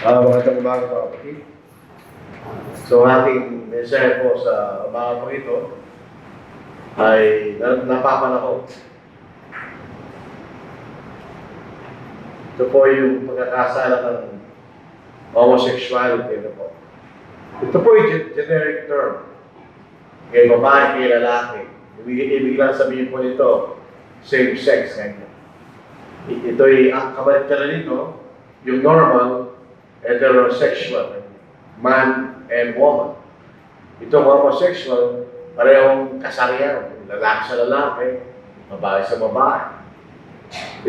Magandang umaga mga kapatid. So ating mensahe po sa mga po ito ay napapanahon. Ito po yung pagkakasala ng homosexuality. Ano po. Ito po yung generic term. Kay babae, kay lalaki. Ibig lang sabihin po nito, same sex. Ito ay ang kabaliktaran nito, yung normal, heterosexual, man and woman. Itong homosexual, parehong kasarian, lalaki sa lalaki, babae sa babae.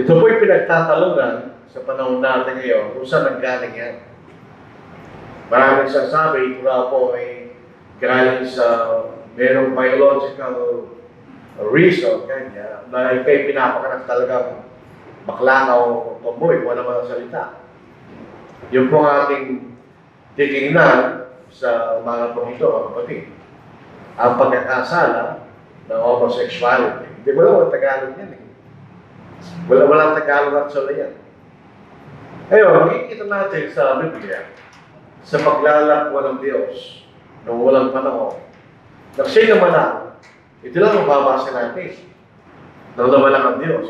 Ito po'y pinagtatalunan sa panahon natin ngayon kung saan nanggaling yan. Maraming sasabi, ito na po ay galing sa merong biological reason, kanya, na ikay pinapakanak talagang baklakaw o tomboy, wala man ang salita. Yung po ating titingnan sa mga pong ito, mga kapatid, ang pagkakasala ng homosexuality. Hindi mo lang ang Tagalog yan eh. Walang Tagalog actually yan. Ngayon, makikita natin sa Biblia, sa paglalakwa ng Diyos, noong walang panahon, na siya naman lang, ito lang ang babasa natin. Nalaman lang ang Diyos.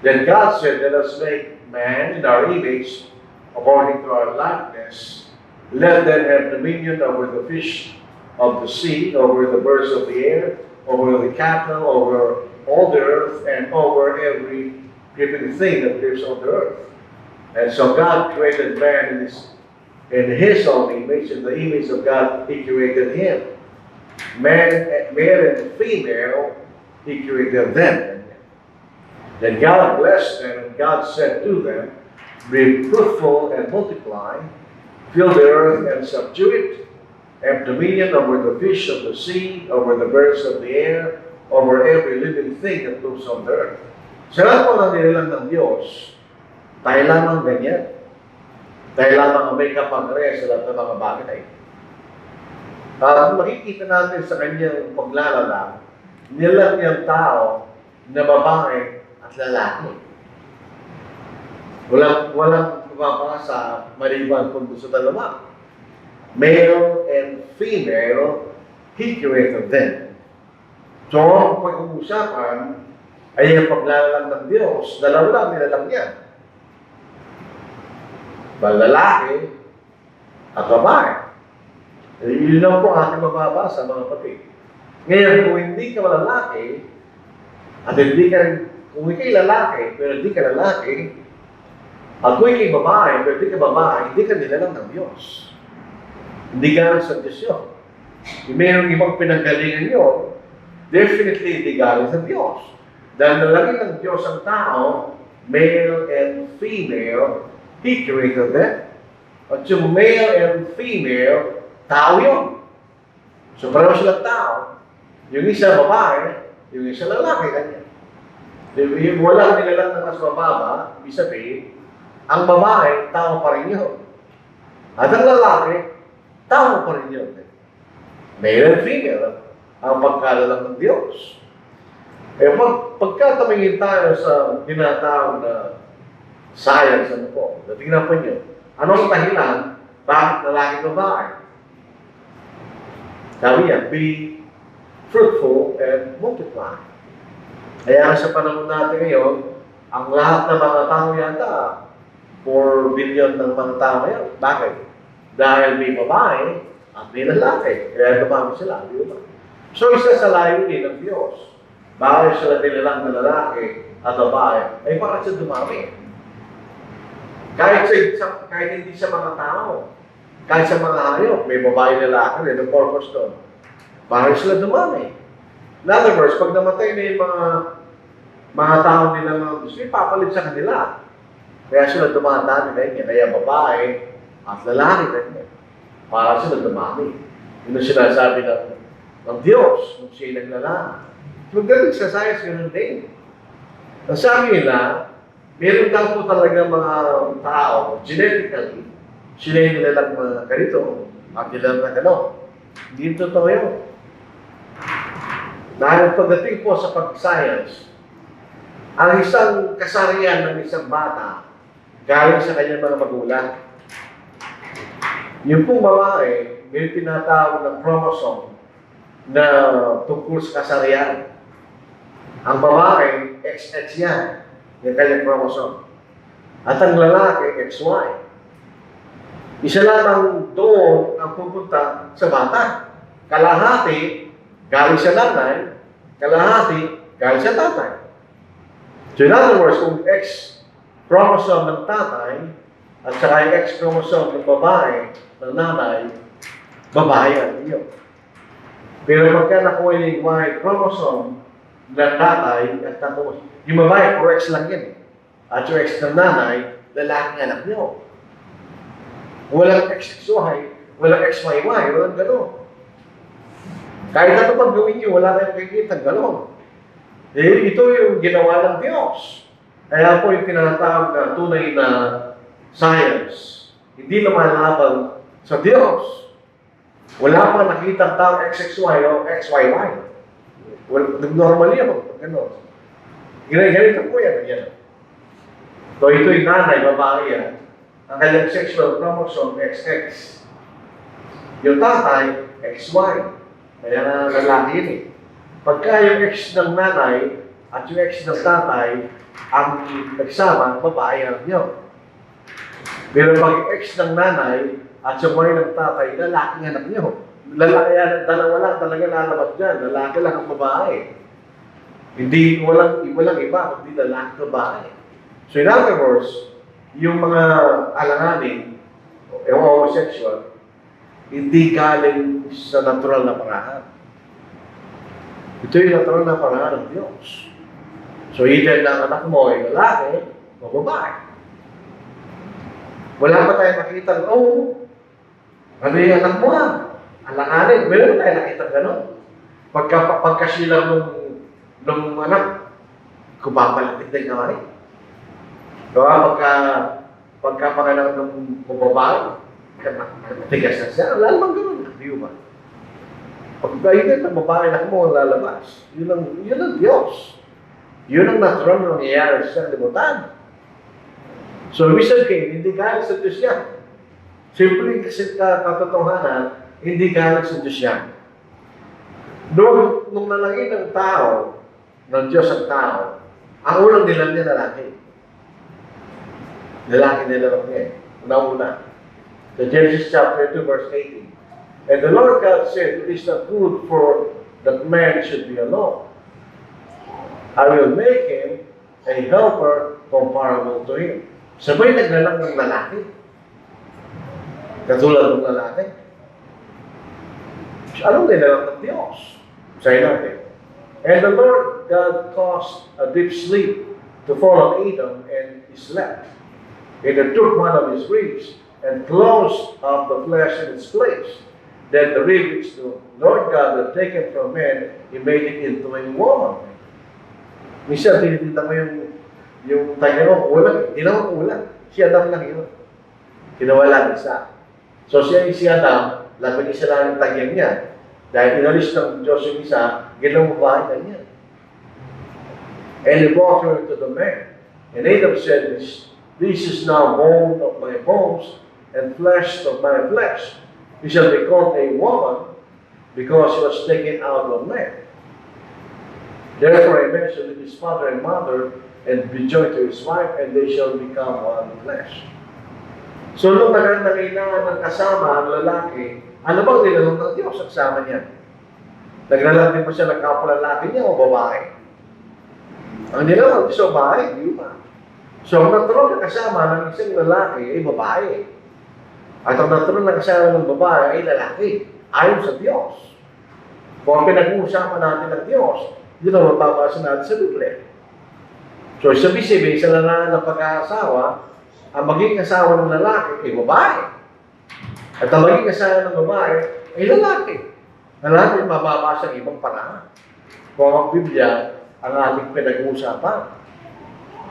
Then God said, let us make man in our image, according to our likeness, let them have dominion over the fish of the sea, over the birds of the air, over the cattle, over all the earth, and over every creeping thing that lives on the earth. And so God created man in his own image, in the image of God, he created him. Male and female, he created them. Then God blessed them, and God said to them, be fruitful and multiply, fill the earth and subdue it, have dominion over the fish of the sea, over the birds of the air, over every living thing that moves on the earth. Sa lahat po ng nilalang ng Diyos, tayo lamang ganyan. Tayo lamang ang may kapag-res sa lahat ng mga bagay. Makikita natin sa kanyang paglalalang, nilang niyang tao na babae at lalaki. Walang mababasa maliban kung sa dalawa. Male and female, he created them. So, ang pag-uusapan ay ang paglalalang ng Diyos. Dalawa lang nilalang niya. Lalaki at babae. Yun lang po ating mababasa, mga kapatid. Ngayon, kung hindi ka lalaki, at hindi ka, kung ikay lalaki, pero hindi ka lalaki, at kung ikay babae, pero hindi ka babae, hindi ka nilalang ng Diyos. Hindi galing sa Diyos yun. Kung mayroong ibang pinanggalingan yun, definitely hindi galing sa Diyos. Dahil nalagay ng Diyos ang tao, male and female, He created them. At yung male and female, tao yun. So pareho silang tao. Yung isa babae, yung isa lalaki, kanya. Walang nilalang na mas mababa, ibig sabihin, ang babae, tao pa rin yun. At ang lalaki, tao pa rin yun. Male and female, ang pagkalalang ng Diyos. Eh, pagkatamingin tayo sa tinatawag na science, ano po, natingnan po nyo, anong dahilan, bakit lalaki babae? Sabi niya, be fruitful and multiply. Kaya sa panahon natin ngayon, ang lahat ng mga tao yata, 4 billion ng mga tao yan. Bakit? Dahil may babae at may lalaki. Kaya dumami sila, di ba? So isa sa layunin ng Diyos, bakit sila nilalang na lalaki at babae, ay para sa dumami. Kahit hindi sa mga tao, kahit sa mga hayop, may babae lalaki, may purpose doon. Para sila dumami. In other words, pag namatay na yung mga tao nila ng gusto, ipapalit sa kanila. Kaya sila dumadami na yun. Kaya babae at lalaki na yun. Para sila dumami. Yun ang sinasabi ng Diyos, nung siya naglalaan. Magaling sa science, ganoon din. Ang sabi nila, meron daw po talaga mga tao, genetically, sila yung nilalang mga ganito, at nilalang na gano'n. Hindi totoo yun. Dahil pagdating po sa pag-science, ang isang kasarian ng isang bata, galing sa kanyang mga magulang. Yung pong babae, may tinatawag ng chromosome na tungkol sa kasarian. Ang babae, XX yan, yung kanyang chromosome. At ang lalaki, XY. Isa lamang doon ang pupunta sa bata. Kalahati, galing sa nanay, kalahati, galing sa tatay. So in other words, kung X chromosome ng tatay at saka yung X chromosome ng babae, ng nanay, babae ang iyo. Pero pagka nakuha yung Y chromosome ng tatay at tapos, yung babae, puro X lang yan eh. At yung X ng nanay, lalaki anak niyo. Walang XXY, walang XYY, walang gano'n. Kahit ano pag gawin niyo, wala kayong kikita gano'n. Eh, ito yung ginawa ng Diyos. Kaya po yung tinatawag na tunay na science. Hindi lumalaban sa Diyos. Wala pa nakita taong XXY o XYY. Normally ako, gano'n. Ganito po yan. So ito'y nanay, babae yan. Ang kanyang sexual chromosome, XX. Yung tatay, XY. Kaya na lalaki yun eh. Pagka yung X ng nanay at yung X ng tatay, ang nagsama, babae ang niyo. Pero pag X ng nanay at yung Y ng tatay, lalaki ang anak niyo. Lalaki yan, dalawa lang talaga lalabas dyan. Lalaki lang ang babae. Hindi, walang iba, hindi lalaki babae. So in other words, yung mga alanganin, yung homosexual, hindi galing sa natural na paraan. Ito yung natural na paraan ng Diyos. So either na anak mo ay lalaki o babae. Wala pa tayo makita, ano yung anak mo alanganin. Meron tayo nakita gano'n. Pagkasilang nung anak, kumapalatik na yung kamay. Diba? Pagkapangalang ng babae, tigas na siya. Wala namang gano'n. Di ba? Pagkailan ng babae na mo lalabas, yun ang Diyos. Yun ang natural na nangyayari sa limutan. So, ibig sabihin, hindi galing sa Diyos yan. Simple kasi katotohanan, hindi galing sa Diyos yan. Nung nalangin ng tao, ng Diyos ang tao, ang unang nilang niya lalaki. Lalaki nilang niya. Una-una. The Genesis chapter 2, verse 18. And the Lord God said, it is not good for that man should be alone. I will make him a helper comparable to him. Sabay naglalang ng lalaki. Katulad ng lalaki. Anong nilalang ng Diyos? Say natin. And the Lord God caused a deep sleep to fall on Adam, and he slept. And he took one of his ribs and closed up the flesh in its place. Then the rib which the Lord God had taken from man, he made it into a woman. Minsan, tinitinda mo yung tayo mo, ulang. Hindi naman ulang. Si Adam lang yun. Kinawala isa. So si Adam, laban isa lang yung tagyan niya. Dahil inalis ng Diyos yung isa, ginawa na niya. And he brought her to the man. And Adam said, this is now bone of my bones and flesh of my flesh. He shall be called a woman because she was taken out of man. Therefore a man shall leave his father and mother and be joined to his wife, and they shall become one flesh. So nung nagkailangan ng kasama ang lalaki, ano bang nilalong ng Diyos ang kasama niya? Naglalang din ba siya ng kapwa-lalaki niya o babae? Ang nilalong sa babae, di ba? So ang natural na kasama ng isang lalaki ay babae. At ang natural na kasama ng babae ay lalaki. Ayon sa Diyos. Kung pinag-uusapan natin ng Diyos, yun ang mapapasa natin sa Biblia. So sabi-sabi, sa larangan ng pag-aasawa, ang magiging asawa ng lalaki ay babae. At ang magiging asawa ng babae ay lalaki. Na natin mababasa ang ibang paraan. Kung ang Biblia ang ating pinag-uusapan,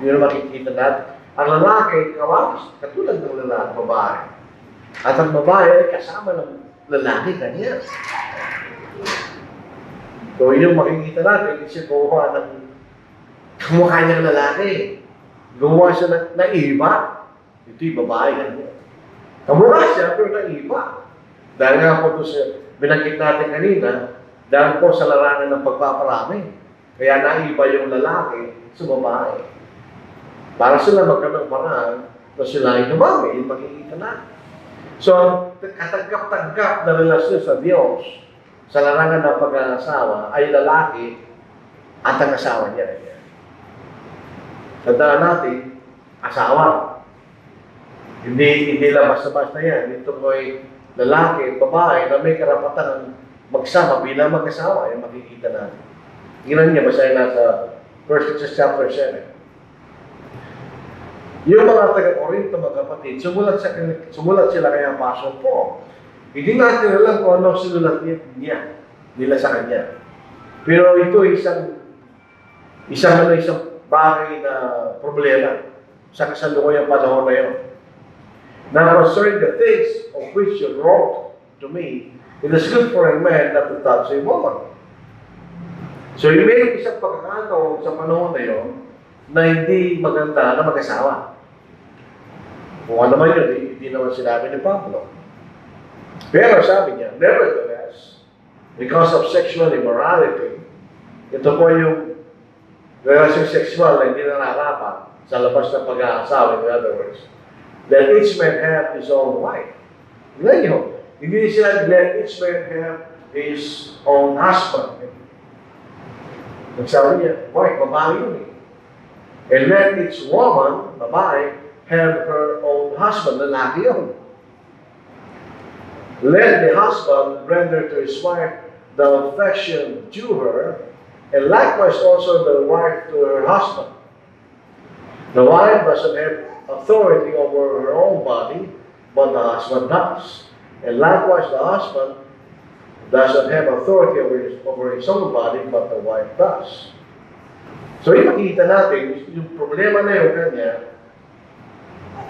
yun ang makikita natin. Ang lalaki, kawagis, katulad ng lalaki, babae. At ang babae ay kasama ng lalaki kanya. So yun makikita natin, kasi kuha ng kamukha niyang lalaki. Gumawa siya ng iba. Ito'y babae kanya. Kamukha siya, pero naiba. Dahil nga po doon sa binanggit natin kanina, dahil po sa larangan ng pagpaparami. Kaya naiba yung lalaki sa babae. Para sila magkaroon ng paraan na sila ay dumami, yung makikita natin. So, katanggap-tanggap na relasyon sa Diyos sa larangan ng pag-aasawa ay lalaki at ang asawa niya. Tandaan natin, asawa. Hindi lang basta-basta yan. Ito po ay lalaki, babae na may karapatan magsama bilang mag-asawa. Yung makikita natin. Tingnan niya, basahin nasa 1 chapter 7. Yung mga taga-Corinto, mga kapatid, sumulat sila kay Apostle Paul. Hindi natin alam kung ano sinulat nila sa kanya. Pero ito isang bagay na problema sa kasalukuyang panahon na yun. Now, concerning the things of which you wrote to me, it is good for a man not to touch a woman. So, yung may isang pagkakataon sa panahon na yun na hindi maganda na mag-asawa. Kung ano naman yun, hindi naman sinabi ni Pablo. Pero sabi niya, nevertheless, because of sexual immorality, ito po yung relasyon sexual na hindi nararapat sa labas ng pag-aasawa, in other words, that each man have his own wife. Ngayon, hindi sila let each man have his own husband. Nagsabi niya, wife, babae yun eh. And let each woman, babae, have her own husband, lalaki yun. Let the husband render to his wife the affection due her, and likewise also the wife to her husband. The wife doesn't have authority over her own body, but the husband does. And likewise the husband doesn't have authority over his own body, but the wife does. So ipakita natin, yung problema na yun kanya,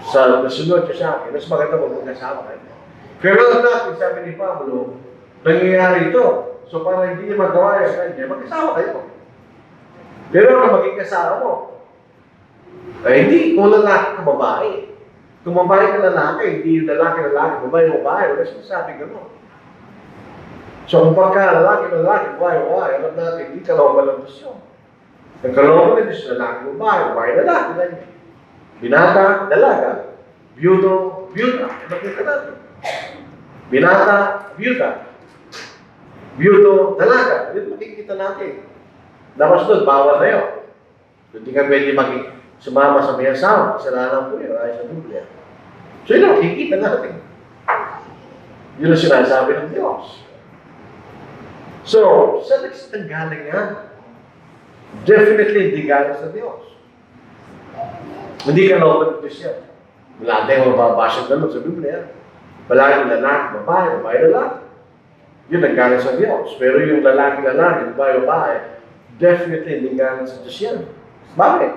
sa nasunod siya sa akin, mas maganda mag-asawa kayo. Pero natin, sabi ni Pablo, nangyayari ito. So para hindi niya magawa yung kanya, mag-asawa kayo. Pero kung maging asawa mo, ay hindi, kung lalaki ka babae. Kung babae ka lalaki, hindi lalaki, babae, wala sinasabi gano'n. So kung pagka lalaki, babae, alam natin, hindi kalooban ng Diyos yun. Ang kalooban ng Diyos, lalaki, babae, lalaki. Binata, dalaga. Byudo, byuda. Nakita natin. Binata, byuda. Byudo, dalaga. Yun makikita natin. Dapat doon, bawal na yun. Hindi ka pwede sumama sa may asawa. Kasalanan po yun, ay sa Biblia. So yun, makikita natin. Yun ang sinasabi ng Diyos. So, saan naggaling yan? Definitely hindi galing sa Diyos. Hindi ka naman ng Diyos yan. Wala tayong mababasag naman sa Biblia. Palagi lalaki, babae, lalaki. Yun ang galing sa Diyos. Pero yung lalaki, babae, definitely hindi galing sa Diyos yan. Bakit?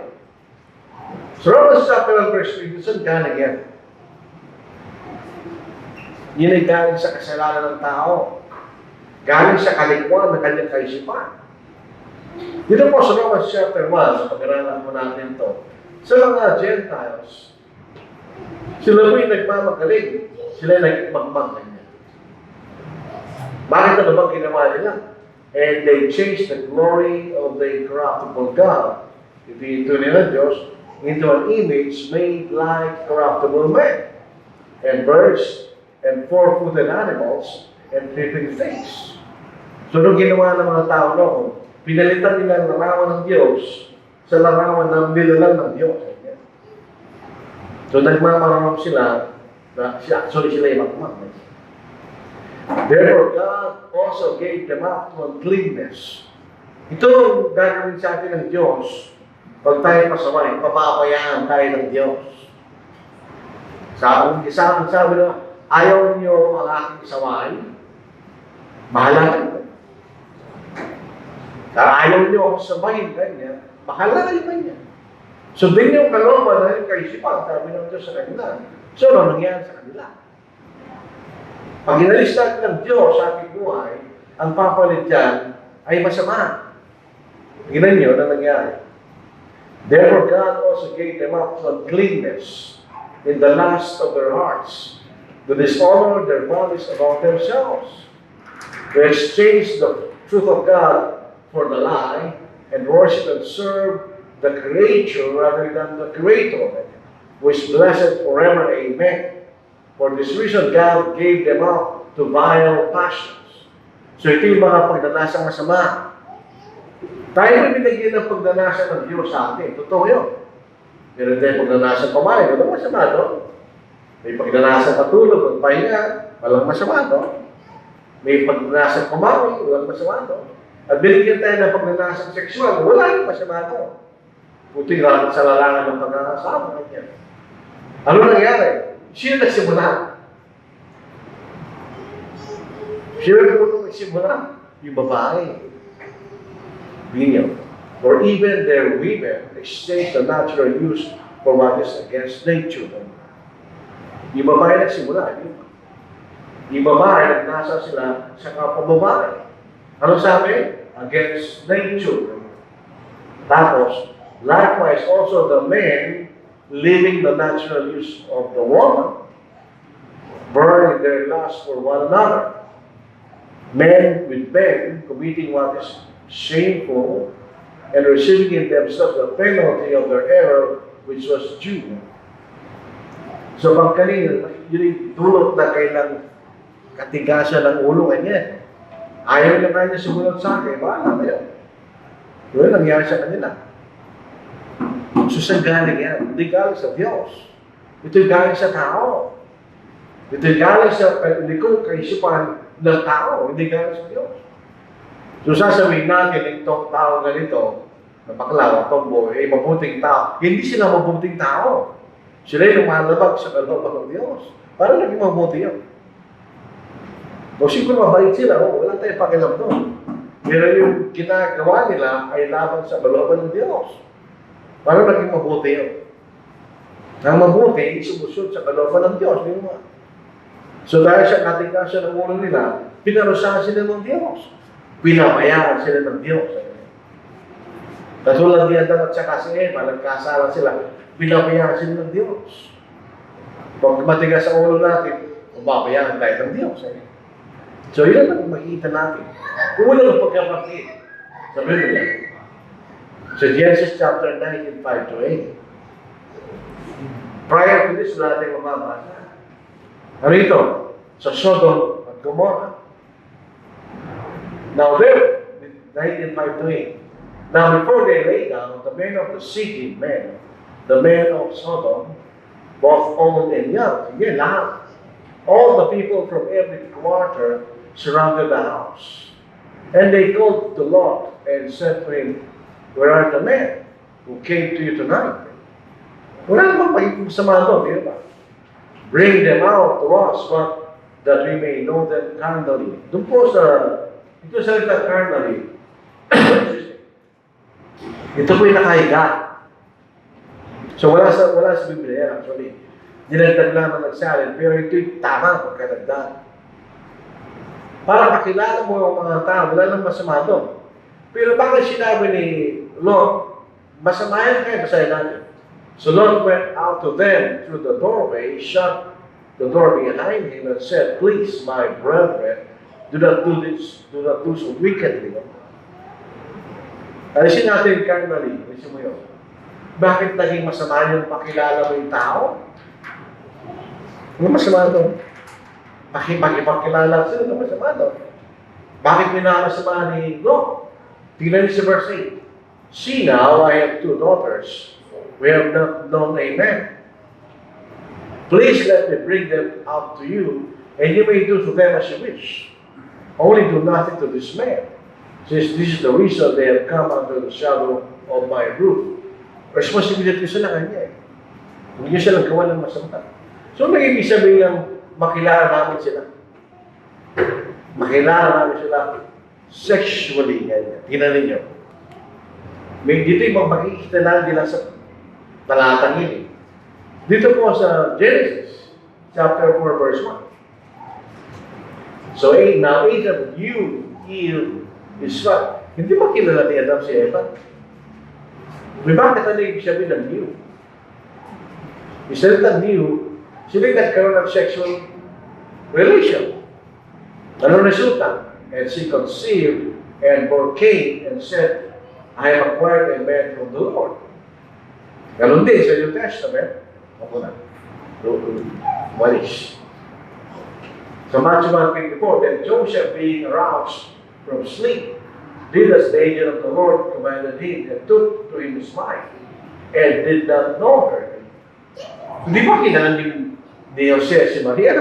So, Romans chapter 1 verse 3, saan galing yan? Yun ay galing sa kasalanan ng tao. Galing sa kalikuan ng kanyang kaisipan. Dito po sa Romans chapter 1, sa pag-aralan po natin ito, sa mga Gentiles, sila po'y nagmamagaling. Sila nagmagmag niya. Bakit na bang ginawa nila? And they changed the glory of the incorruptible God, ito nila Diyos, into an image made like corruptible men, and birds, and four-footed animals, and creeping things. So, nung ginawa ng mga tao noon, pinalitan nila ang larawan ng Diyos sa larawan ng nilalang ng Diyos. So, nagmamaramam sila na actually sila yung magmamay. Therefore, God also gave them up to uncleanness. Ito ang gagawin sa atin ng Diyos. Pag tayo pasaway, papabayaan tayo ng Diyos. Sabi na, ayaw niyo ang aking saway, bahala kayo. Ayaw niyo ako sabayin kanya, bahala kayo kanya. So, din yung kalooban na yung kaisipan, sabi ng Diyos sa kanila. So, ano nangyari sa kanila? Pag inalis natin ng Diyos sa ating buhay, ang papalit dyan ay masama. Tingnan niyo na nangyari. Therefore, God also gave them up to uncleanness in the lust of their hearts, to dishonor their bodies about themselves, to exchange the truth of God for the lie, and worship and serve the creature rather than the Creator, who is blessed forever. Amen. For this reason, God gave them up to vile passions. So ito yung mga pagdanasang masama. Tayo rin binigyan ng pagdanasa ng Diyos sa atin. Totoo yun. Meron tayong pagdanasa kumain. Walang masama doon. May pagdanasa patulog, magpahinga. Walang masama doon. May pagdanasa kumain. Walang masama doon. At binigyan tayo ng pagdanasa sexual. Wala yung masama doon. Puti nga sa larangan ng pagkakasama. Ano nangyari? Sino nagsimula? Sino nagsimula? Yung babae. Binyo. Or even their women exchange the natural use for what is against nature. Yung babae nagsimula, di ba? Yung babae, nasa sila sa kapwa babae. Ano sabi? Against nature. Tapos, likewise also the men living the natural use of the woman, burning their lust for one another. Men with men committing what is shameful, and receiving in themselves the penalty of their error, which was due. So pag kanina, yun dulot na kailang katigasan ng ulo kanya. Ayaw na kanya sumunod sa akin, bahala na yun. Yun nangyari sa kanila. So saan galing yan? Hindi galing sa Diyos. Ito'y galing sa tao. Ito'y galing sa likong kaisipan ng tao, hindi galing sa Diyos. So sasabihin natin, itong tao ganito, na bakla, tomboy, ay mabuting tao. Hindi sila mabuting tao. Sila yung lumalabag sa kalooban ng Diyos. Parang naging mabuti yun. O siguro mabait sila, wala tayong pakialam doon. Pero yung ginagawa nila ay laban sa kalooban ng Diyos. Parang naging mabuti yun. Ang mabuti, sumusunod sa kalooban ng Diyos. Di ba? So dahil sa katikasan ng ulo nila, pinarusahan sila ng Diyos. Pinabayaan sila ng Diyos. Katulad ni Adam at saka si Eva, nagkasala sila, pinabayaan sila ng Diyos. Pag matigas sa ulo natin, mababayaan tayo ng Diyos. So yun ang makikita natin. Kung wala ng pagkapatid, sabihin mo yan. So Genesis chapter 19, 5 to 8. Prior to this, wala tayong mababasa. Ano ito? Sa Sodom at Gomorrah. Now there, 19:5 to 8. Now before they lay down, the men of the city, the men of Sodom, both old and young, again, lahat. All the people from every quarter surrounded the house. And they called to Lot and said to him, "Where are the men who came to you tonight?" Wala namang magiging sama doon, di ba? "Bring them out to us, but that we may know them carnally." Doon po sa ito salita carnally. Ito po yung nakahiga. So wala sa Biblia actually. Dinagdag lang ng nagsalin, pero ito'y tama pagkadagdag. Para makilala mo ang mga tao, wala nang masama doon. Pero bakit sinabi ni Lot, masama yan kayo, basahin natin. So Lot went out to them through the doorway, shut the door behind him, and said, "Please, my brethren, do not do this, do not do so wickedly." Alisin natin carnally. Alisin mo yun. Bakit naging masama yung pakilala mo yung tao? Ano masama doon? Pakipakilala sila, ano masama doon? Bakit minamasama ni Lot? Tingnan niyo sa verse 8. "See now, I have 2 daughters. We have not known a man. Please let me bring them out to you, and you may do to them as you wish. Only do nothing to this man, since this is the reason they have come under the shadow of my roof." Responsibility sila kanya eh. Hindi niya silang gawa ng masama. So, may ibig sabihin ng makilala namin sila. Makilala namin sila sexually. Tingnan ninyo. May dito yung makikita natin nila sa talatang yun. Dito po sa Genesis, chapter 4, verse 1. So, now Adam knew Eve is what? Hindi ba kilala ni Adam si Eva? May bakit ano yung sabihin ng new? Yung salita new, sila nagkaroon ng sexual relation. Ano resulta? And she conceived and bore Cain and said, I have acquired a man from the Lord. Ganon din sa New Testament. Ako na. Walis. So Matthew 1:54, then Joseph being aroused from sleep, did as the angel of the Lord commanded him, and took to him his wife, and did not know her. Hindi ba kailangan ni Jose si Maria?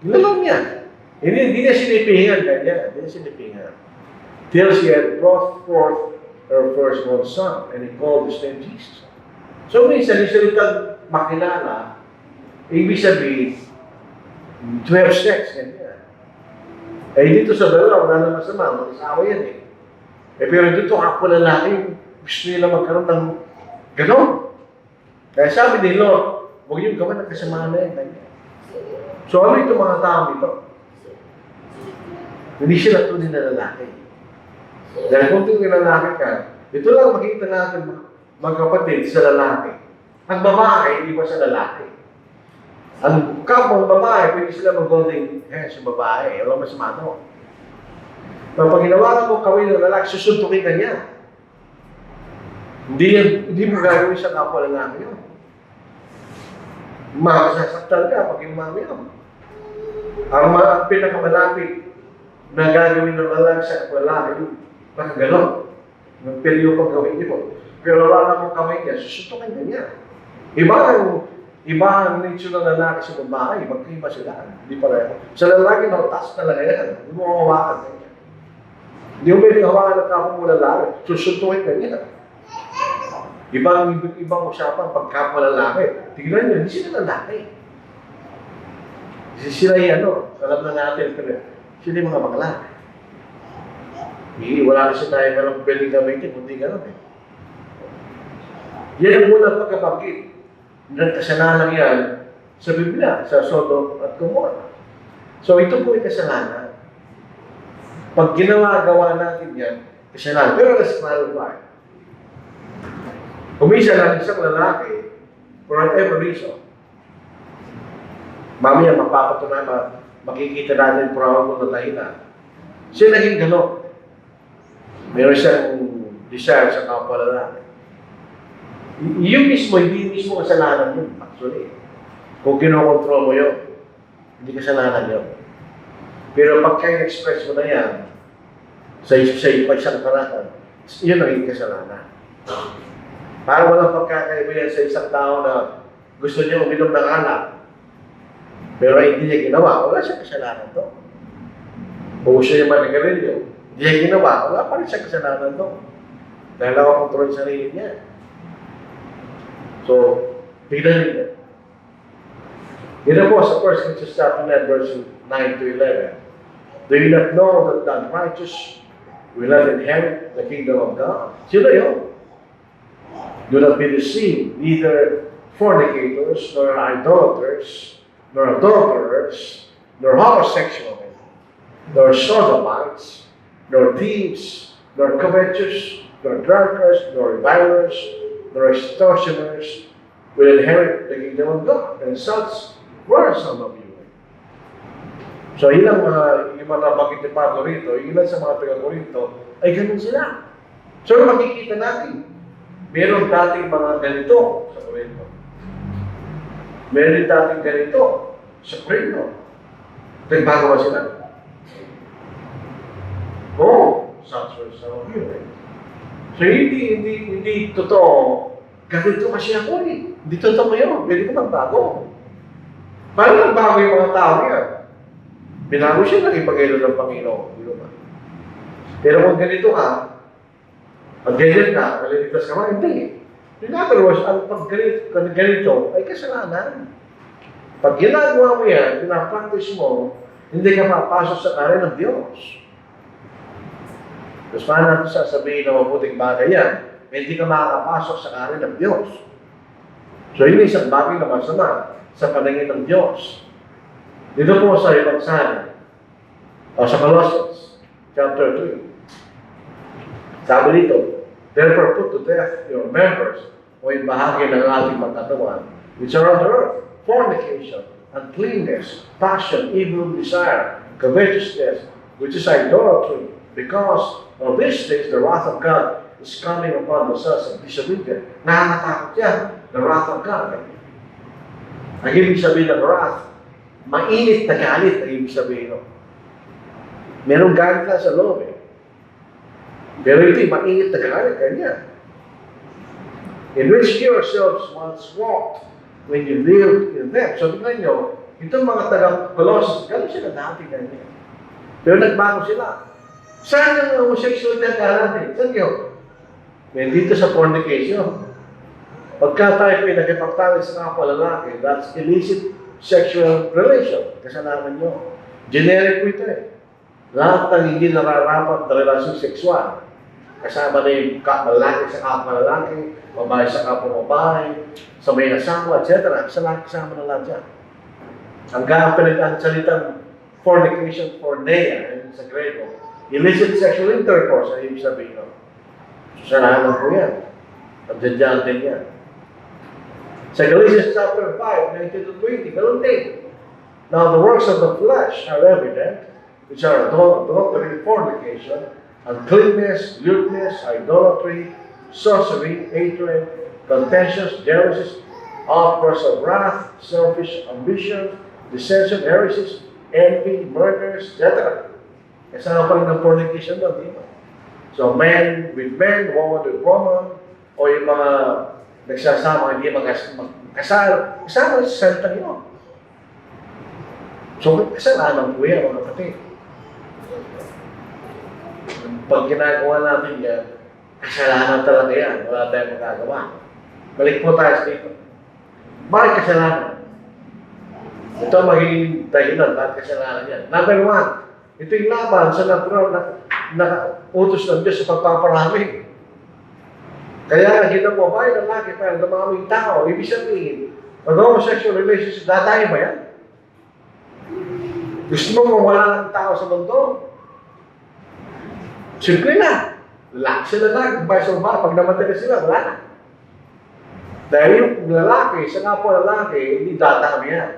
Nilalang niya. Hindi niya sinipingan kanya. Hindi niya sinipingan. Till she had brought forth her firstborn son, and he called his name Jesus. So minsan, yung salitang makilala, ibig sabihin, to have sex, ganyan. Eh dito sa dalawa, wala na masama, mag-asawa yan eh. Eh pero dito, ako lalaki, gusto nila magkaroon ng gano'n. Kaya sabi ni Lord, huwag yung gawa ng kasamaan na yan. Ganyan. So ano itong mga tao dito? Hindi sila tunay na lalaki. Dahil kung tunay na lalaki ka, ito lang makikita natin mga kapatid sa lalaki. Ang babae, hindi pa sa lalaki. Ang kapong babae, pwede sila mag-holding hands sa babae. Walang masama doon. Pag ginawa mo kawin ng lalaki, susuntukin ka niya. Hindi mo gagawin sa kapwa lalaki yun. Masasaktan ka pag ginawa mo yun. Ang pinakamalapit na gagawin ng lalaki sa kapwa lalaki, yung nakaganon. Pwede yung pag-gawin niyo. Pero wala mong kamay niya, susuntukin ka niya. Iba ang nature ng lalaki sa babae, magkaiba sila. Hindi pareho. Sa lalaki, taas talaga yan. Hindi mo hawakan ka niya. Hindi mo pwede hawakan ng kapwa mo lalaki. Susuntukin ka niya. Ibang usapan pag kapwa lalaki. Tignan niyo, hindi sila lalaki. Sila yung alam na natin, sila yung mga bakla. Wala kasi tayo malang pwedeng gamitin, hindi gano'n eh. Yan ang unang pagkabagit ng kasalanan yan sa Biblia, sa Sodom at Gomorrah. So ito po ay kasalanan. Pag ginawa-gawa natin yan, kasalanan. Pero let's clarify. Umisa lang isang lalaki for whatever reason. Mamaya mapapatunay, makikita natin probable na dahilan. Siya naging gano'n. Meron siyang desire sa kapwa lalaki. Yung mismo, hindi mismo kasalanan yun, actually. Kung kinokontrol mo yun, hindi kasalanan yun. Pero pagka in-express mo na yan, sa isang paraan, yun ang hindi kasalanan. Parang walang pagkakaiba yan sa isang tao na gusto niya uminom ng alak, pero hindi niya ginawa, wala siyang kasalanan to. Kung gusto niya manigarilyo, hindi niya ginawa, wala pa rin siyang kasalanan to. Dahil nakakontrol sa sarili niya. So, tignan niyo. Yun po sa 1 Corinthians chapter 9, verse 9 to 11. Do you not know that the unrighteous will not inherit the kingdom of God? Sino yun? Do not be deceived, neither fornicators, nor idolaters, nor adulterers, nor homosexuals, nor sodomites, nor thieves, nor covetous, nor drunkards, nor revilers, nor extortioners will inherit the kingdom of God. And such were some of you. So ilang yung mga bakit ni Pablo rito, ilan sa mga taga-Korinto, ay ganun sila. So makikita natin, meron dating mga ganito sa Korinto. Meron din dating ganito sa Korinto. Nagbago ba sila? Oh, such were some of you. So hindi totoo, ganito kasi ako eh. Hindi totoo yun, pwede ko magbago. Paano magbago yung mga tao yan? Binago siya ng ipagaylo ng Panginoon. Pero kung ganito ka, pag ganyan ka, maliligtas ka ba? Hindi. In other words, ang ganito ay kasalanan. Pag ginagawa mo yan, pinapractice mo, hindi ka mapasok sa karin ng Diyos. Tapos paano natin sasabihin na mabuting bagay yan? Hindi ka makakapasok sa karin ng Diyos. So yun isang bagay na masama sa paningin ng Diyos. Dito po sa ibang sana, o sa Colossians, chapter 3. Sabi dito, therefore put to death your members o yung bahagi ng ating magkatawan, which are on the earth, fornication, uncleanness, passion, evil desire, covetousness, which is idolatry. Because of these things, the wrath of God is coming upon the sons of disobedience. Nakakatakot yan, the wrath of God. Ang ibig sabihin ng wrath, mainit na galit ang ibig sabihin. Merong galit lang sa loob eh. Pero ito'y mainit na galit, kanya. In which you yourselves once walked when you lived in them. So, tignan nyo, itong mga taga-Colossus, gano'n sila dati ganyan. Pero nagbago sila. Saan yung homosexual na natin? Saan yun? Dito sa fornication. Pagka tayo pinagkipagtali sa kapwa lalaki, that's illicit sexual relation. Kasalanan nyo. Generic po ito eh. Lahat ng hindi nararapat na relasyon sexual. Kasama na yung lalaki sa kapwa lalaki, babae sa kapwa babae, sa may asawa, etc. Kasama na lahat yan. Ang ang salitang fornication, porneia, sa Grego, illicit sexual intercourse, ay ibig sabihin. Kasalanan po yan. Pagdadyan din yan. Sa Galatians chapter 5, 19-20, ganun din. Now the works of the flesh are evident, which are adultery, fornication, uncleanness, lewdness, idolatry, sorcery, hatred, contentions, jealousies, outbursts of wrath, selfish ambition, dissension, heresies, envy, murders, etc. Kasama pa rin ng fornication doon, di ba? So, man with man, woman with woman, o yung mga nagsasama, hindi magkasal, kasama sa salitang yun. So, kasalanan po yan, mga kapatid. Pag ginagawa natin yan, kasalanan talaga yan. Wala tayong magagawa. Balik po tayo sa dito. Bakit kasalanan? Ito ang magiging dahilan. Bakit kasalanan yan? Number one, ito yung laban sa natural na utos ng Diyos sa pagpaparami. Kaya kita mo, bahay lalaki pa yung dumaming tao. Ibig sabihin, pag homosexual relationship, dadayo ba yan? Gusto mo mawala ng tao sa mundo? Simple na. Lalaki sila lang. Bahay sa bahay, pag namatay na sila, wala na. Dahil yung lalaki, sa nga po lalaki, hindi dadami yan.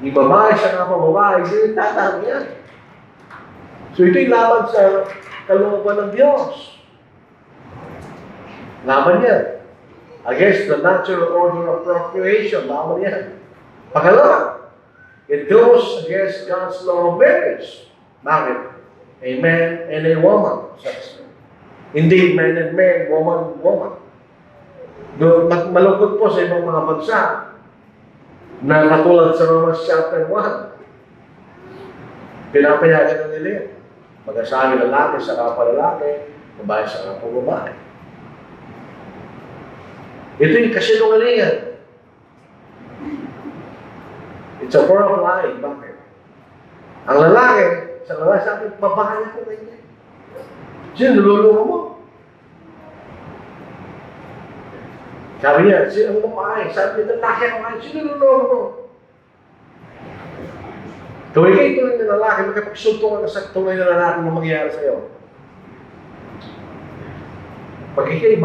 Yung babae, sa nga po babae, hindi dadami yan. So ito'y laban sa kalooban ng Diyos. Laban yan. Against the natural order of procreation. Laban yan. Pangalawa, it goes against God's law of marriage. Bakit? A man and a woman. Hindi man and man, woman, woman. Malungkot po sa ibang mga bansa na katulad sa Romans chapter 1. Pinapayagan na nila yan. Mag-asabi lalaki sa kapwa lalaki, babae sa kapwa babae. Ito yung kasinungalingan. It's a form of lying. Bakit? Ang lalaki, sa lalaki sabi, babae ko ganyan. Sino nilulungo mo? Sabi niya, sino ang babae? Sabi niya, lalaki ang babae. Sino nilulungo mo? Kung ikay tunay na lalaki, magkapagsulto ka sa tunay na lalaki na mangyayari sa'yo. Pag ikay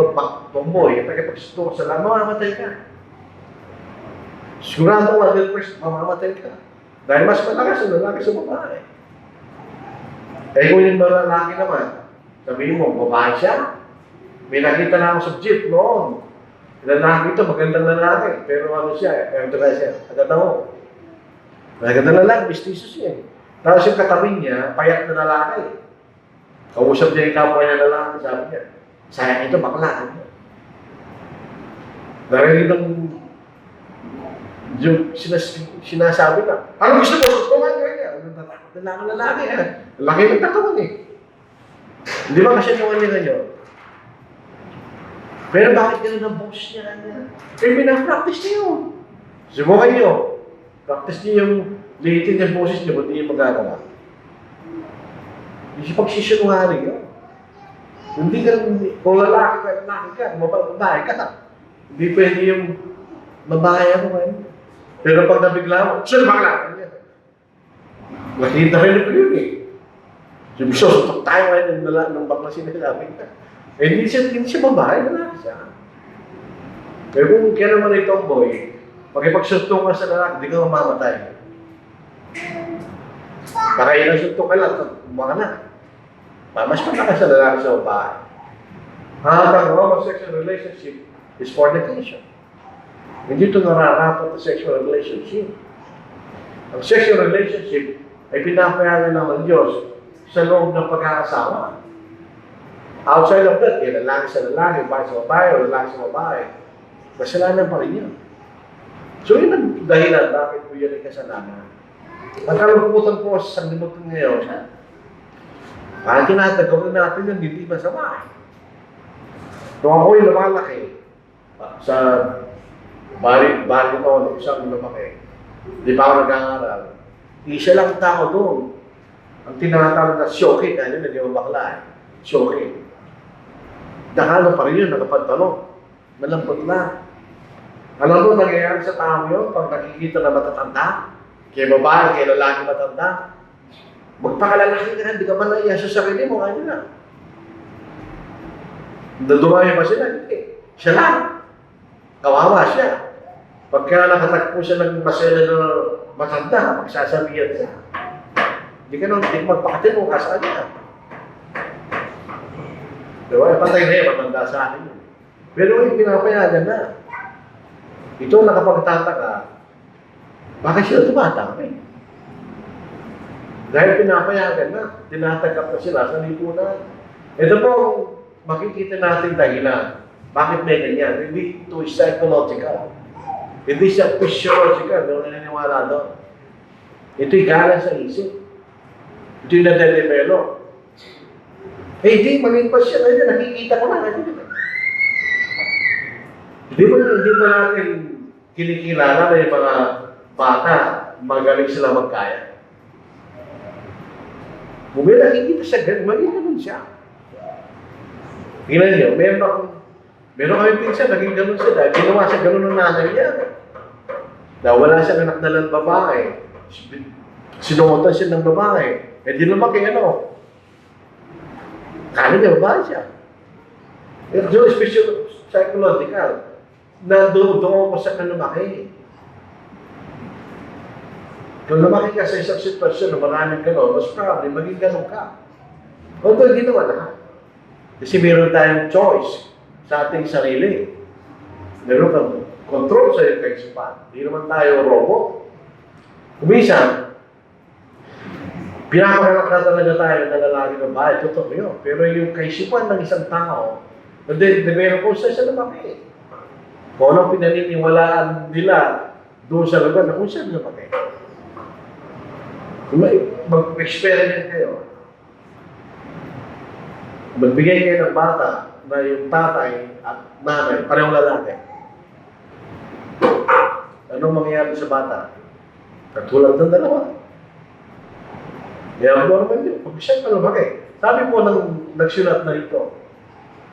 tomboy, at nagkapagsulto ka sa lalaki, mamamatay ka. Sigurado 100% mamamatay ka. Dahil mas malakas ang lalaki sa babae. Eh kung yung lalaki naman, sabihin mo, babae siya. May nakita na ako sa jeep noon. Lalaki ito, magandang lalaki. Pero ano siya, ito na siya, agad ako. Magandang lalaki, mistiso siya. Tapos yung katabi niya, payat na lalaki. Kausap niya yung kapwa niya lalaki, sabi niya, sayang ito, baklaan niya. Dahil yung sinasabi na, ano gusto mo? Sutungan ka niya. Lalaki ha. Laki ng katawan eh. Hindi ba kasi naman nila nyo? Pero bakit ganun ang boss niya kanya? Eh, pinapractice niya yun. Subukan nyo. Practice niyo yung lihitin yung boses niyo, hindi niyo magagawa. Hindi siya pagsisinungaling yun. Hindi ka, kung lalaki ka, babae ka. Hindi pwede yung babae ako ngayon. Pero pag nabigla mo, sino bakla? Nakita rin ko yun eh. Sabi, susuntok tayo ngayon ng bakla sinasabi ka. Eh, hindi siya babae, lalaki siya. Pero kung kaya naman ay tomboy, Makipagsuntong ka sa lalaki, di ka mamamatay. Baka ilang suntok ka lang, kumaka na. Mas mataka sa lalaki sa babae. Ang homosexual relationship is fornication. Hindi ito nararapat na sexual relationship. Ang sexual relationship ay pinapayagan ng Diyos sa loob ng pag-aasawa. Outside of that, lalaki sa lalaki, babae sa babae, o lalaki sa babae. Kasalanan pa rin yun. So yun ang dahilan bakit po yun ay kasalanan. Ang kalungkutan po sa sanglibutan ngayon, ang tinatagawin natin yun, hindi masama. Nung ako'y lumalaki, sa bari ko ng isang lumaki, di ba ako nag-aaral, isa lang tao doon. Ang tinatawag na shoki, kaya hindi mo bakla eh. Shoki. Nakano pa rin yun, nakapantalon. Malambot na. Alam mo, nangyayari sa tao yun, pag nakikita na matatanda, kay babae, kay lalaki matanda, magpakalalaki ka, hindi ka man naiya sa sarili mo, ano na. Dumami ba sila? Hindi. Siya lang. Kawawa siya. Pagka nakatagpo siya ng masela na matanda, magsasabihan siya. Hindi ka nang magpakatin mo ka sa kanya. Diba? Patay na yun, matanda sa akin yun. Pero yung pinapayagan na. Ito nakapagtataka, bakit sila tumatangay? Dahil pinapayagan na, tinatagap na sila sa lipunan. Ito po, makikita natin dahilan. Bakit may ganyan? Hindi ito psychological. Hindi siya physiological. Hindi naniniwala doon. Ito'y galing sa isip. Ito'y nade-develop. Eh, hindi, malipas siya. Ayun, nakikita ko na. Hindi mo natin kinikilala na yung mga bata, magaling sila magkaya. Kung may nakikita siya, maging ganun siya. Tingnan niyo, meron kami pinsan, naging ganun siya dahil ginawa siya ganun ng nanay niya. Na wala siyang anak na ng babae. Sinuotan siya ng babae. Eh di lumaki ano. Kala niya babae siya. Ito special psychological. Na doon ko sa kalumaki. Kung lumaki ka sa isang sitwasyon na maraming gano'n, mas probably maging gano'n ka. Although hindi naman lahat. Kasi meron tayong choice sa ating sarili. Meron kang control sa iyong kaisipan. Hindi naman tayo robot. Kumisan, pinapakanak na talaga tayo na lalaki ng bahay. Totoo yun. Pero yung kaisipan ng isang tao, meron ko sa lumaki. Kung anong pinaniniwalaan nila doon sa lugar na kung saan lumaki. Mag-experiment kayo. Magbigay kayo ng bata na yung tatay at nanay, parehong lalaki. Anong mangyayari sa bata? Katulad ng dalawa. Kaya mo naman yun. Pag siya ka lumaki. Sabi po ng nagsulat na ito,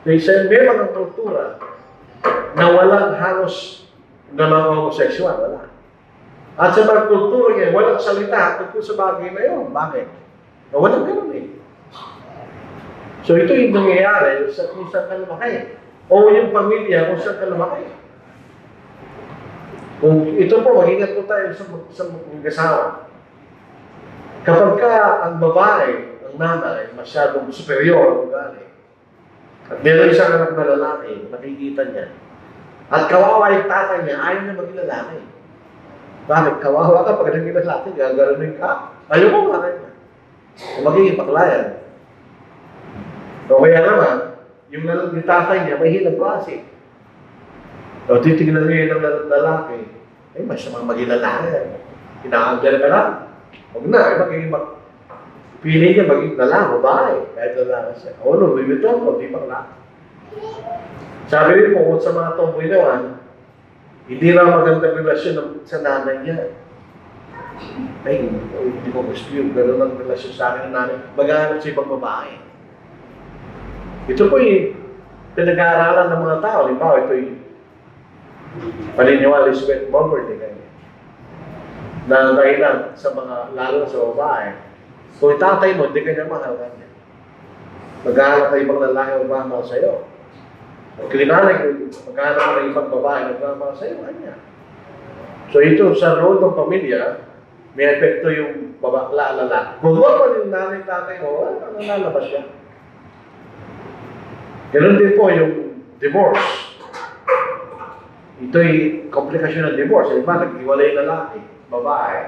may mga kultura na walang halos na mga homosexual, wala. At sa mga kultura niya, walang salita tungkol sa bagay na yun. Bakit? Na walang ganun eh. So ito yung nangyayari sa kung saan ka lumaki. O yung pamilya kung saan ka lumaki. Kung ito po, mag-ingat po tayo sa mag-asawa. Kapag ka ang babae, ang nanay, masyadong superior ang ugali, at meron isang anak na lalaki, nakikita niya, at kawawa yung tatay niya, ayaw na maging lalaki. Bakit? Kawawa ka pag naging lalaki, gagalunin ka. Ayaw mo bakit niya. Magiging paklayan. O kaya naman, yung tatay niya, may hilang klase. O titignan niya ng lalaki, ay masyamang maging lalaki. Inaanggal ka lang. Huwag na, magiging pili niya maging lalaki, babae. Kahit lalaki siya. O no, bibito ko, di bakla. Sabi rin po, sa mga tomboy naman, hindi lang magandang relasyon sa nanay niya. Ay, hindi ko gusto yung gano'n ang relasyon sa akin ng nanay. Mag-ahanap sa ibang babae. Ito po yung pinag-aaralan ng mga tao. Limbawa, ito yung paniniwala Elizabeth Bomber, na dahilan sa mga, lalo sa babae. Kung tatay mo, hindi ka niya mahal kanya. Mag-ahanap ka ibang lalaki o mahal sa'yo. Kung kinanay ko, maghanap mo ng ibang babae, nagmamahal sa'yo, kanya. So ito, sa loob ng pamilya, may epekto yung babakla, lalaki. Kung normal yung nanay, tatay mo, lalabas siya. Ganun din po yung divorce. Ito'y komplikasyon ng divorce. Yung iba, nag-iwalay yung lalaki, babae.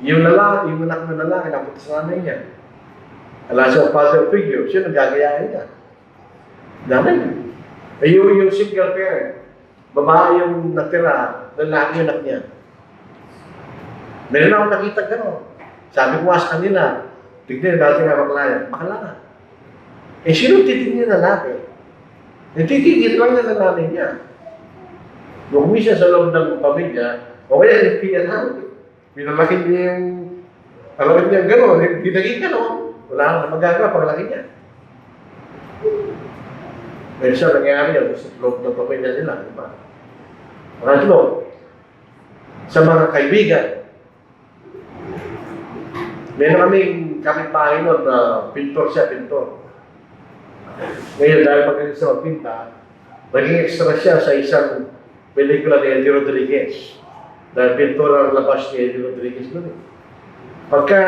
Yung lalaki, yung anak ng lalaki, napunta sa nanay niya. Wala siyang father figure, siya nagagayahin niya. Nanay niya. Eh, yung single parent, babae yung natira, lalaki yung anak niya. Meron akong nakita gano'n. Sabi ko sa kanila, tignan dati nga bakla ka. Eh, sino titignan na lalaki? Eh, titignan lang na nanay niya. Nung siya sa loob ng pamilya, o kaya yung pinanhan, pinalaki niya yung, alam niya gano'n, hindi naging gano'n. Wala kang magagawa paglaki niya. Pero siya nangyari yan, sa loob ng pamilya nila, di ba? Pangatlo, sa mga kaibigan, meron kaming kapitbahay nun na pintor siya, pintor. Ngayon, dahil magaling sa magpinta, naging extra siya sa isang pelikula ni Eddie Rodriguez. Dahil pintor ang labas ni Eddie Rodriguez nun. Pagka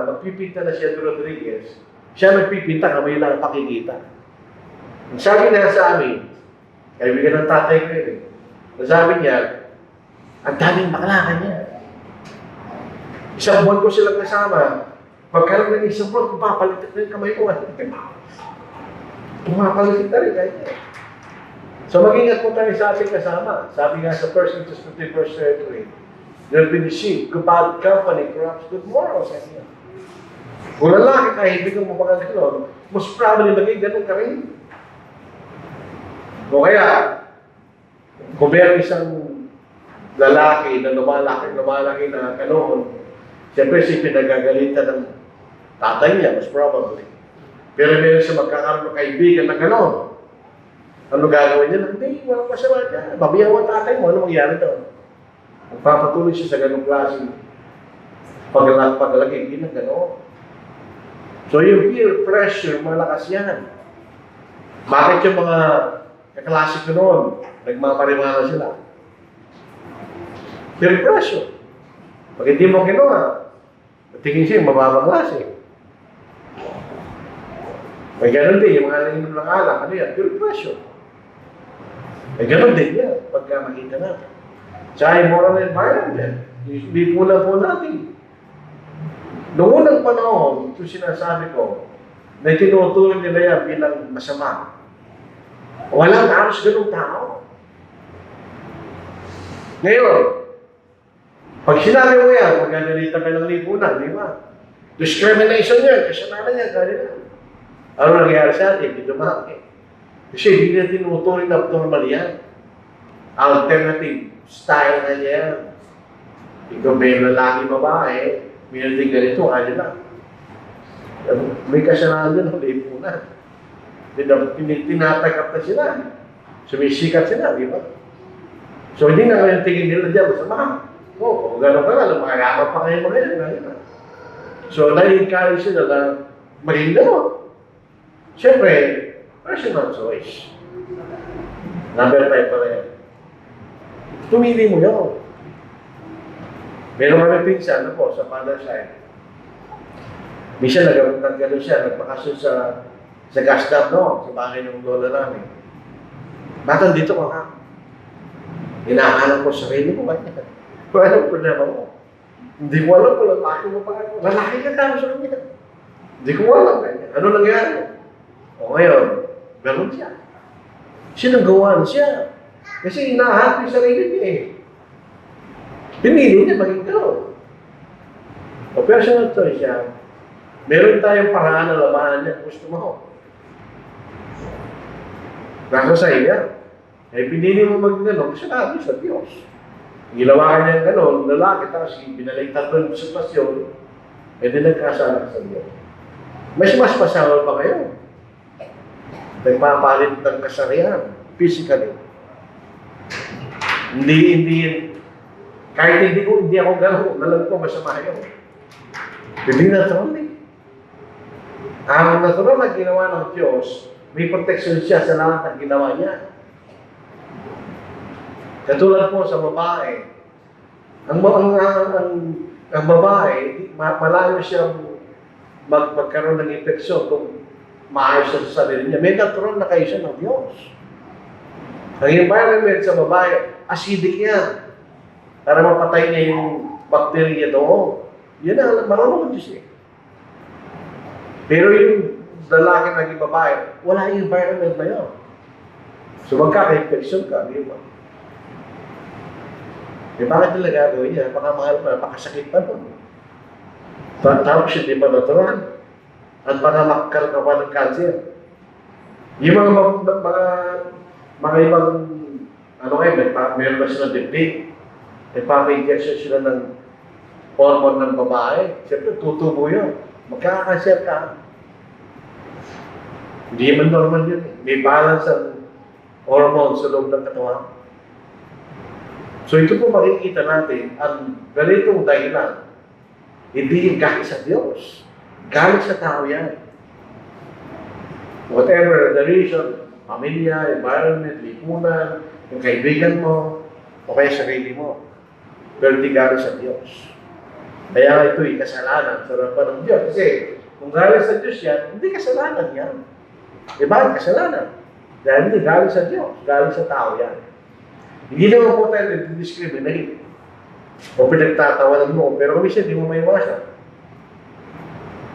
magpipinta na si Eddie Rodriguez, siya nagpipinta, kamay lang pakikita. Ang sabi niya sa amin, kaibigan ng tatay ko yun, nasabi niya, ang daming baklakan niya. Isang buwan ko silang kasama. Pagkaroon ng isang buwan, pumapalitit na yung kamay ko. Pumapalitit na rin kaya. So mag-ingat po tayo sa ating kasama. Sabi nga sa 1 Timothy verse 33, there will be deceived, bad company corrupts good morals. Kung lalaki kaibigan mo mga gano'n, most probably maging gano'n ka rin. O kaya, kung meron isang lalaki na lumalaki na gano'n, siyempre si pinagagalitan ng tatay niya, most probably. Pero meron siya magkakaroon ng kaibigan na gano'n. Ano gagawin niya? Hindi, walang masama niya. Babiyaw ang tatay mo, ano mangyari doon? Magpapatuloy siya sa ganong klaseng paglaki, hindi na gano'n. So yung peer pressure, malakas yan. Bakit yung mga kaklase ko noon, nagmapariwala sila? Peer pressure. Pag hindi mo ginawa, tingin siya yung mababang klase. May ganun din, yung mga nanginom ng alak, ano yan? Peer pressure. May ganun din yan, pagka makita natin. Tsaka yung moral environment, hindi po natin. Noong unang panahon, ito sinasabi ko, na tinutuloy nila yan bilang masama. Walang aros ganung tao. Ngayon, pag sinabi mo yan, magandalita ka ng lipunan, di ba? Discrimination yan, kasalanan yan, kanina. Ano nangyayari sa atin? Hindi dumaki. Kasi hindi na tinutuloy na normal yan. Alternative style na yan. Ikaw may lalaki babae, minating ganito, kaya na. May kasalanan din ng lipunan. Tinatagap na sila. Sumisikat sila, di ba? So hindi na kayo tingin nila dyan, masama. Oo, gano'n ka na, lumakayama pa kayo mga yan. So na-encourage sila na maging gano'n. Siyempre, personal choice. Number 5 pala yan. Tumili mo yun. Meron kami pinsan, ano po, sa father side. Minsan nag-gano'n siya, nagpakasyon sa gas dam, no? Sa bahay ng lola namin. Batang dito ko, ha? Hinahanap ko sarili ko, kanya. Kung anong problema mo? Hindi ko alam kung lalaki mo pa ako. Lalaki ka kamo sa kanya. Hindi ko alam, kanya. Ano nangyari? O ngayon, gano'n siya. Sinanggawan siya. Kasi inahanap yung sarili niya eh. Pinili niya maging gano'n. O personal choice siya. Meron tayong paraan na labanan niya kung gusto mo. Nasa sa iya. Eh, pinili mo mag-ganon, sinabi sa Diyos. Ginawa niya gano'n, lalaki, tapos binaliktad doon sa sitwasyon, eh di nagkasala sa Diyos. Mas pasawal pa kayo. Nagpapalit ng kasarihan, physically. Kahit hindi ako gano'n, alam ko masama yun. Hindi natural eh. Ang natural na ginawa ng Diyos, may protection siya sa lahat ng ginawa niya. Katulad po sa babae, Ang babae, malayo siyang magkaroon ng infeksyon kung maayos siya sa sarili niya. May natural na kayo siya ng Diyos. Ang environment sa babae, acidic yan. Para mapatay niya yung bacteria doon. Yan ang marunong Diyos eh. Pero yung lalaki naging babae, wala yung environment na yun. So magkaka-infection ka, di ba? Eh bakit nila gagawin niya? Pakamahal pa, pakasakit pa doon. Tapos hindi pa natural. At baka magkaroon ka pa ng cancer. Yung mga ibang, ano kayo, meron ba silang dibdib? Nagpapa-injection sila ng hormone ng babae. Siyempre, tutubo yun. Magkaka-cancer ka. Hindi man normal yun. May balance ang hormone sa loob ng katawan. So ito po makikita natin, ang ganitong dahilan, hindi yung galing sa Diyos. Galing sa tao yan. Whatever the reason, pamilya, environment, lipunan, yung kaibigan mo, o kaya sarili mo. Pero hindi galing sa Diyos. Kaya ito'y kasalanan sa harapan ng Diyos. Kasi kung galing sa Diyos yan, hindi kasalanan yan. E bakit kasalanan? Dahil hindi galing sa Diyos, galing sa tao yan. Hindi naman po tayo nag-discriminate o pinagtatawanan mo, pero kami siya, hindi mo maiwasan.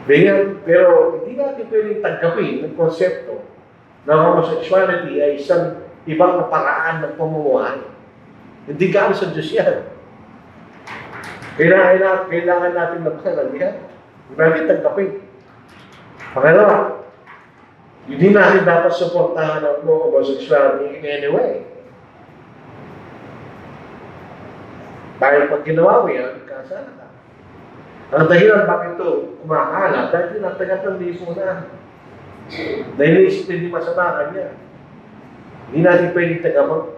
Pero hindi natin pwedeng tanggapin ang konsepto na homosexuality ay isang ibang paraan ng pamumuhay. Hindi galing sa Diyos yan. Kailangan natin magsalan yan. Hindi natin tanggapin. Pangalawa, hindi natin dapat suportahan ang homosexuality in any way. Dahil pag ginawa mo yan, kasala ka. Ang dahilan bakit ito kumakalat, dahil tinatagat ng lipunan. Dahil naisip hindi masama kanya. Hindi natin pwedeng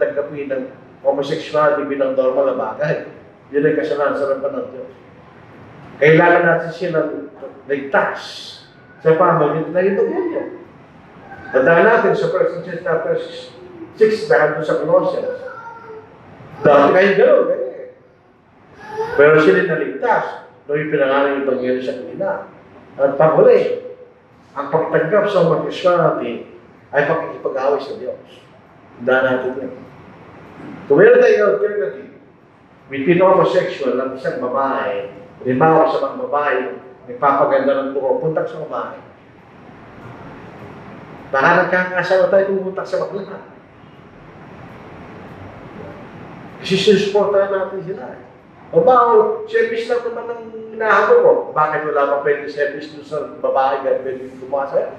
tanggapin ng homosexuality bilang normal na bagay. Yun ay kasalanan sa harapan ng Diyos. Kailangan natin siya ng ligtas sa pamagitan ng Ebanghelyo. Tandaan natin sa 1 Corinthians chapter 6, dahil sa Colossians. Dahil kayo gano'n, pero sila naligtas nung ipinangalan yung Ebanghelyo sa kanila. At panghuli, ang pagtanggap sa homosexuality ay pakikipag-away sa Diyos. Tandaan natin yan. Kung meron tayong alternative, between homosexual ng isang babae, halimbawa sa mga babae, nagpapaganda ng buho, puntak sa babae. Baka nagkakasawa tayo pumuntak sa bakla. Kasi sinusuportahan natin sila. O ba, service lang naman ang hinahabol mo. Bakit wala pa pwede service doon sa babae at pwede gumawa sa'yo?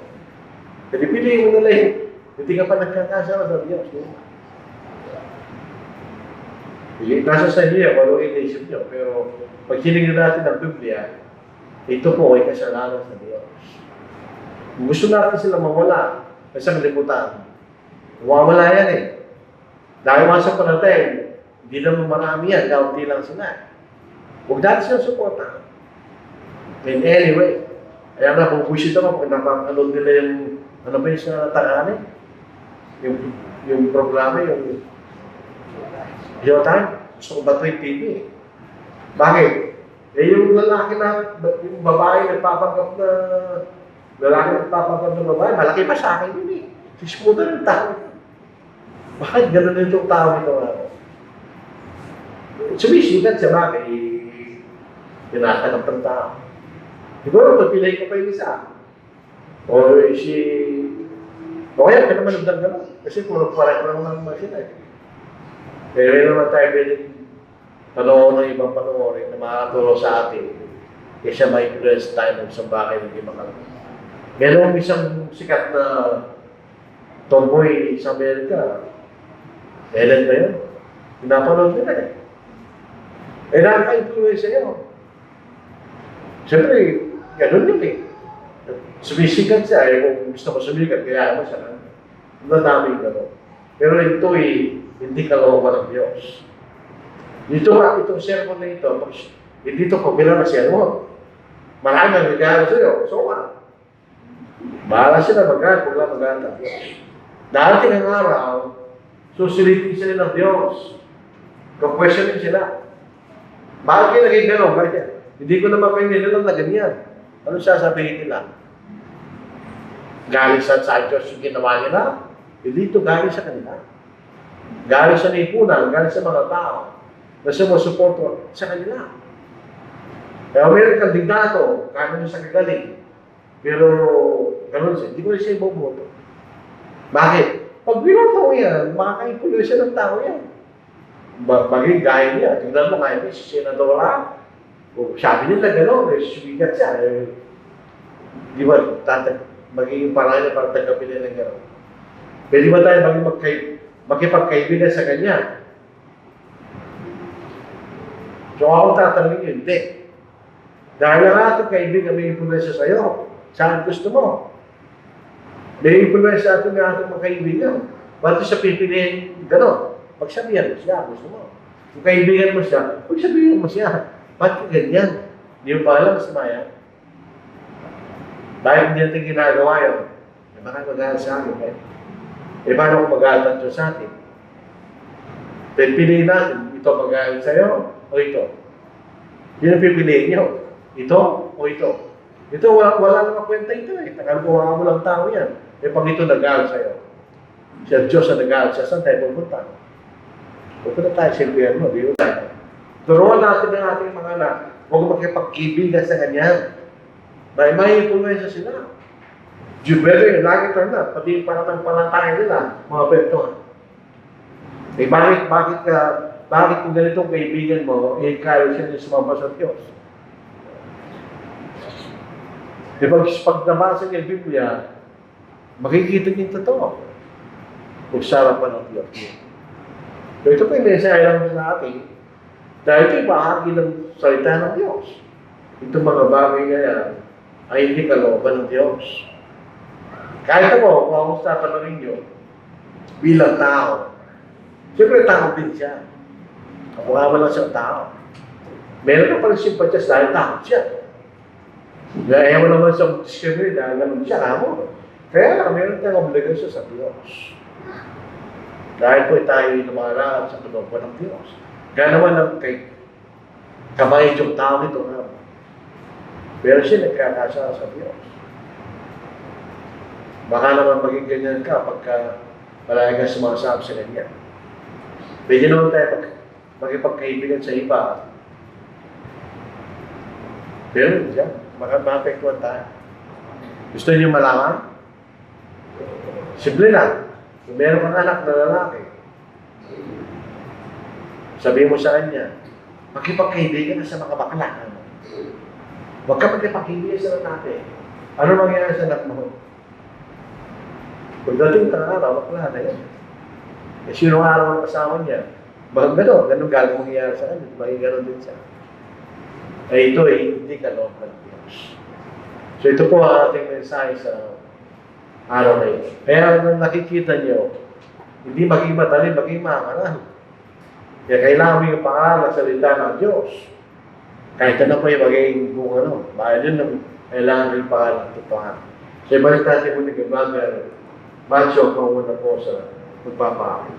Kasi piliin mo na lang. Hindi ka pa nagkakasawa sa Diyos. Nasa sa Diyos, walang inisip nyo. Pero pag hiningin natin ang Biblia, ito po ay kasalanan sa Diyos. Kung gusto natin sila mawala sa kalibutan, mawawala yan eh. Dahil masa panatay, hindi naman marami yan, kaunti lang sila. Huwag natin silang suporta. In any way. Kaya na, kung buwisit ako, pag napapanood nila yung, ano ba yung sa Tagalog? Yung programa, yung Showtime, gusto ko ba ito yung TV eh. Bakit? Eh yung lalaki na, yung babae nagpapanggap na, lalaki nagpapanggap na babae, malaki pa sa akin yun eh. Sismuda ng tao. Bakit ganun itong tao ito ako? Sumisikat siya bakit? Tinatanggap ng tao. Siguro, pagpilay ko pa yung isa. O o kaya, kaya naman nagdang kasi kung parang lang naman sila eh. Pero yun naman tayo pwedeng panoorin ng ibang panoorin na makakatulong sa atin. Kaya may influence tayo ng isang bagay na hindi makalaman. Meron isang sikat na tomboy sa Amerika. Ellen ba yun? Pinapanood nila eh. Eh, nakaka-influence sa'yo. Siyempre, ganun yun eh. Sumisikat siya eh. Kung gusto mo sumikat, kaya mo siya. Nadaming gano'n. Pero ito eh, hindi kalooban ng Diyos. Dito nga, itong sermon na ito, hindi ito pabila na sermon. Marami ang regalo sa'yo. So what? Bahala sila mag-aral, kung lang mag-aral ng Diyos. Darating ang araw, susulitin sila ng Diyos. Kung questionin sila. Bakit kayo naging gano'n? Bakit? Hindi ko naman kayo nilalang na ganyan. Ano sasabihin nila? Galing sa Diyos yung ginawa nila? Hindi ito galing sa kanila. Galing sa lipunan, galing sa mga tao na sumusuporto sa kanila. Kaya meron kang digdato, kaya mo sa kagaling. Pero, gano'n siya, hindi ko rin siya iboboto. Bakit? Pag binoto mo yan, makaka-influensya ng tao yan. Maging gaya niya. Tingnan mo kaya niya, si Senadora. Sabi nila gano'n, sumigat siya. Di ba, magiging parang niya para tagapin nila gano'n. Pwede ba tayo makipagkaibigan sa kanya? So ako tatanungin yun, hindi. Dahil ang ating kaibigan may influensya sa'yo, saan gusto mo? May influensya ating mga kaibigan. Ba't siya pipiliin gano'n? Pagsabihan mo siya, gusto mo. Kung kaibigan mo siya, pagsabihan mo siya. Ba't ka ganyan? Hindi mo pa alam, masama yan. Dahil hindi natin ginagawa yun, baka mag-aaral sa akin. Paano kung mag-aaral ng Diyos sa atin? Then piliin natin, ito mag-aaral sa'yo o ito? Yun ang pipiliin nyo. Ito o ito? Ito, wala namang kwenta ito eh. Nakalukuha mo lang tao yan. Pag ito nag-aaral sa'yo, siya Diyos na nag-aaral siya, saan tayo pupunta? Pupunta tayo sa impyerno, di ba tayo? Turuan natin ang ating mga anak, huwag makipagkibigan sa kanya. Dahil may influensya sila. Jubele, lagi turn na, pati parang palantayan nila, mga pentuhan. Eh bakit kung ganitong kaibigan mo, kaya siya niya sumamba sa Diyos? Di ba, pag nabasa niya yung Biblia, makikita niya yung totoo. Kung sarap pa ng Diyos. So ito po yung mensahe lang sa atin, dahil ito yung bahagi ng salita ng Diyos. Itong mga bagay na yan, ay hindi kalooban ng Diyos. Kahit ako, kung ako sa tanongin nyo, bilang tao, siyempre tao din siya. Kapag lang siyang tao. Meron ka palang simpatyas dahil tao siya. Ayaw mo naman siyang discriminate dahil naman siya, kamo. Kaya meron tayong obligasyon sa Diyos. Dahil po tayo lumalaan sa kalooban ng Diyos. Kaya naman kay kabayan yung tao nito nga. Pero siya nagkakasya sa Diyos. Baka naman maging ganyan ka pagka palagi ka sumasama sa kanya. Pwede naman tayo magkipagkaibigan sa iba. Pero dyan, makapektuan tayo. Gusto niyo malaman? Simple lang. Kung meron kang anak na lalaki, sabihin mo sa kanya, makipagkaibigan na sa mga bakla. Huwag ka magkipagkaibigan sa natin. Ano mangyayari sa anak mo? Pagdating ka araw, bakla na yan. E sino araw ang kasama niya? Bakit ganun gagawin mangyayari sa kanya? Magiging ganun din siya. Ay ito hindi kalooban ng Diyos. So ito po ang ating mensahe sa araw na ito. Kaya nakikita niyo, hindi maging madali, maging makanal. Kaya kailangan mo yung pangalan sa salita ng Diyos. Kahit ano po yung magiging kung ano, bahal yun ang kailangan rin pangalan ng totohan. So ibalik natin muna kay Brother Macho kung muna po sa magpapahal.